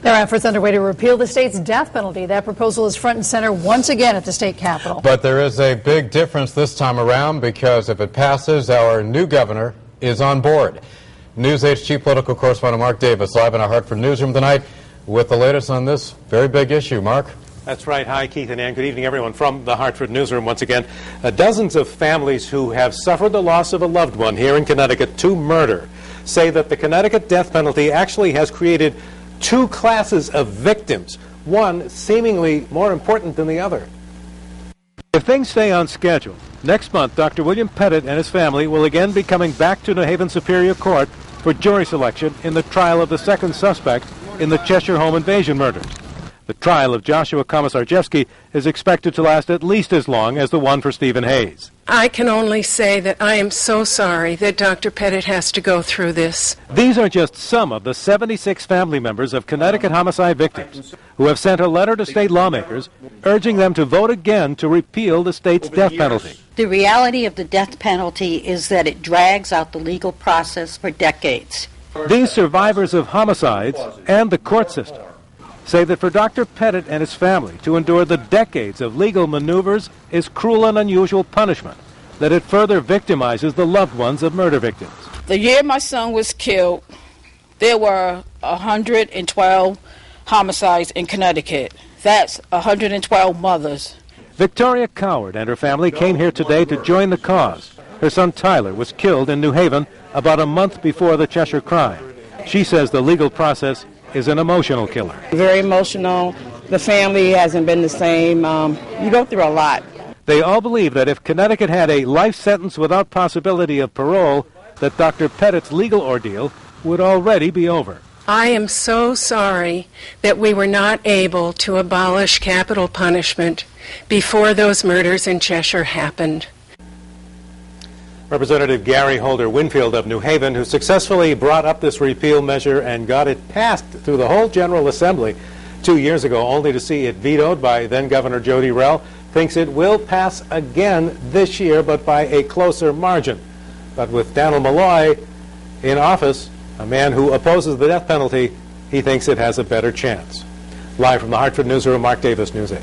There are efforts underway to repeal the state's death penalty. That proposal is front and center once again at the state capitol. But there is a big difference this time around, because if it passes, our new governor is on board. News 8's chief political correspondent Mark Davis live in our Hartford newsroom tonight with the latest on this very big issue. Mark? That's right. Hi, Keith and Ann. Good evening, everyone, from the Hartford newsroom once again. Dozens of families who have suffered the loss of a loved one here in Connecticut to murder say that the Connecticut death penalty actually has created two classes of victims, one seemingly more important than the other. If things stay on schedule, next month Dr. William Pettit and his family will again be coming back to New Haven Superior Court for jury selection in the trial of the second suspect in the Cheshire home invasion murders. The trial of Joshua Komisarjevsky is expected to last at least as long as the one for Stephen Hayes. I can only say that I am so sorry that Dr. Pettit has to go through this. These are just some of the 76 family members of Connecticut homicide victims who have sent a letter to state lawmakers urging them to vote again to repeal the state's death penalty. The reality of the death penalty is that it drags out the legal process for decades. These survivors of homicides and the court system say that for Dr. Pettit and his family to endure the decades of legal maneuvers is cruel and unusual punishment, that it further victimizes the loved ones of murder victims. The year my son was killed, there were 112 homicides in Connecticut. That's 112 mothers. Victoria Coward and her family came here today to join the cause. Her son Tyler was killed in New Haven about a month before the Cheshire crime. She says the legal process is an emotional killer. Very emotional. The family hasn't been the same. You go through a lot. They all believe that if Connecticut had a life sentence without possibility of parole, that Dr. Pettit's legal ordeal would already be over. I am so sorry that we were not able to abolish capital punishment before those murders in Cheshire happened. Representative Gary Holder Winfield of New Haven, who successfully brought up this repeal measure and got it passed through the whole General Assembly 2 years ago, only to see it vetoed by then-Governor Jody Rell, thinks it will pass again this year, but by a closer margin. But with Daniel Malloy in office, a man who opposes the death penalty, he thinks it has a better chance. Live from the Hartford newsroom, Mark Davis, News 8.